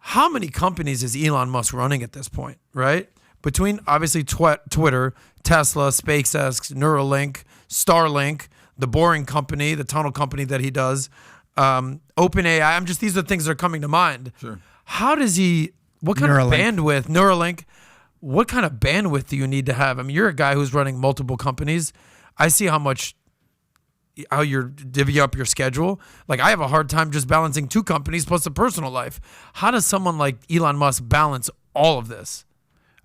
how many companies is Elon Musk running at this point, right? Between obviously Twitter, Tesla, SpaceX, Neuralink, Starlink, the Boring Company, the tunnel company that he does, OpenAI. These are things that are coming to mind. Sure. How does he, what kind of bandwidth, Neuralink, what kind of bandwidth do you need to have? I mean, you're a guy who's running multiple companies. I see how you're divvying up your schedule. Like, I have a hard time just balancing 2 companies plus a personal life. How does someone like Elon Musk balance all of this?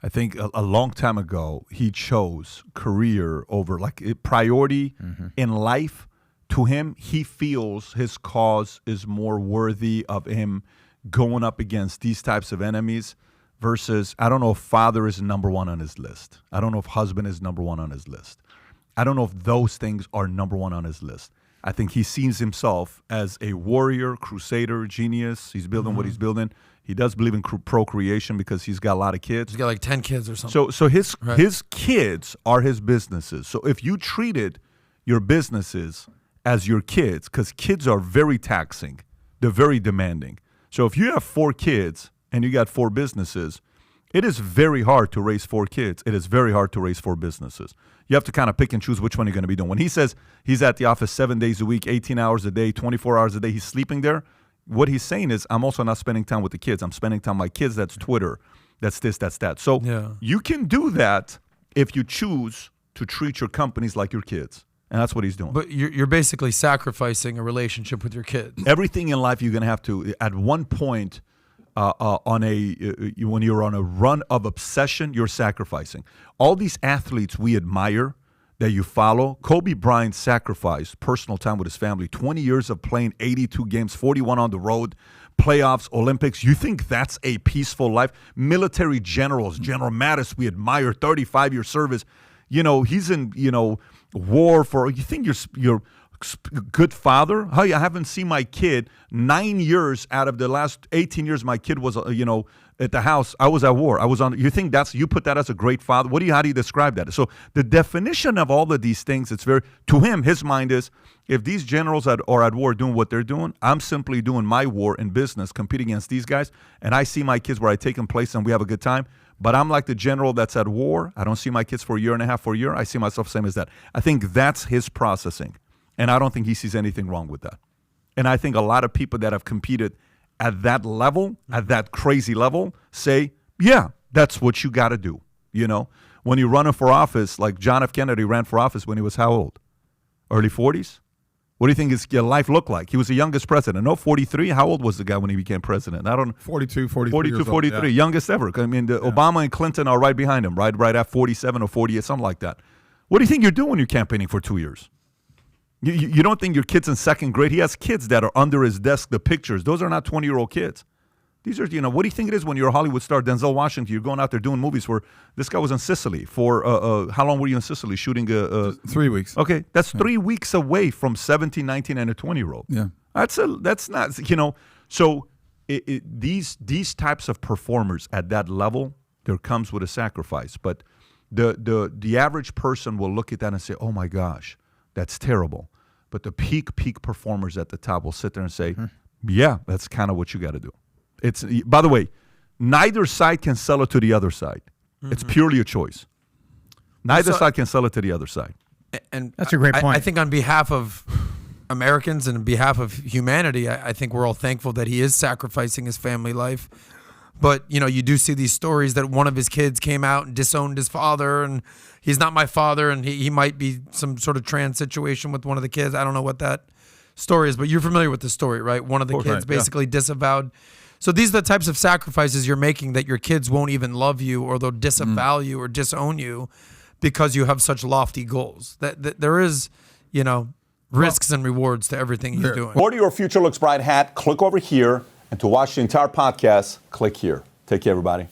I think a long time ago, he chose career over priority in life. To him, he feels his cause is more worthy of him going up against these types of enemies versus, I don't know if father is number 1 on his list. I don't know if husband is number 1 on his list. I don't know if those things are number 1 on his list. I think he sees himself as a warrior, crusader, genius. He's building what he's building. He does believe in procreation because he's got a lot of kids. He's got like 10 kids or something. So his kids are his businesses. So if you treated your businesses as your kids, because kids are very taxing, they're very demanding. So if you have 4 kids and you got 4 businesses, it is very hard to raise 4 kids. It is very hard to raise 4 businesses. You have to kind of pick and choose which one you're going to be doing. When he says he's at the office 7 days a week, 18 hours a day, 24 hours a day, he's sleeping there, what he's saying is, I'm also not spending time with the kids. I'm spending time with my kids. That's Twitter. That's this, that's that. So you can do that if you choose to treat your companies like your kids. And that's what he's doing. But you're basically sacrificing a relationship with your kids. Everything in life you're going to have to, at one point, when you're on a run of obsession, you're sacrificing. All these athletes we admire that you follow, Kobe Bryant sacrificed personal time with his family, 20 years of playing 82 games, 41 on the road, playoffs, Olympics. You think that's a peaceful life? Military generals, General Mattis, we admire, 35-year service. He's in, war for, you think you're good father? I haven't seen my kid 9 years out of the last 18 years. My kid was, at the house. I was at war. I was on. You think you put that as a great father? How do you describe that? So the definition of all of these things, to him, his mind is, if these generals are at war doing what they're doing, I'm simply doing my war in business, competing against these guys. And I see my kids where I take them place and we have a good time. But I'm like the general that's at war. I don't see my kids for a year and a half, for a year. I see myself same as that. I think that's his processing. And I don't think he sees anything wrong with that. And I think a lot of people that have competed at that level, at that crazy level, say, yeah, that's what you got to do. When you're running for office, like John F. Kennedy ran for office when he was how old? Early 40s? What do you think his life looked like? He was the youngest president. No, 43? How old was the guy when he became president? I don't know. 42, 43 43, youngest ever. I mean, Obama and Clinton are right behind him, right at 47 or 48, something like that. What do you think you're doing when you're campaigning for 2 years? You don't think your kid's in second grade? He has kids that are under his desk, the pictures. Those are not 20-year-old kids. These are, what do you think it is when you're a Hollywood star, Denzel Washington, you're going out there doing movies where this guy was in Sicily for, how long were you in Sicily shooting? 3 weeks. Okay, that's 3 weeks away from 17, 19, and a 20-year-old. Yeah. That's not, so these types of performers at that level, there comes with a sacrifice. But the average person will look at that and say, oh my gosh, that's terrible. But the peak performers at the top will sit there and say, yeah, that's kind of what you got to do. It's, by the way, neither side can sell it to the other side. It's purely a choice. Neither side can sell it to the other side. And that's a great point. I think on behalf of Americans and on behalf of humanity, I think we're all thankful that he is sacrificing his family life. But, you do see these stories that one of his kids came out and disowned his father, and he's not my father, and he might be some sort of trans situation with one of the kids. I don't know what that story is, but you're familiar with the story, right? One of the kids basically disavowed. So these are the types of sacrifices you're making that your kids won't even love you, or they'll disavow you or disown you because you have such lofty goals. That there is, risks and rewards to everything you're doing. Order your Future Looks Bright hat. Click over here. And to watch the entire podcast, click here. Take care, everybody.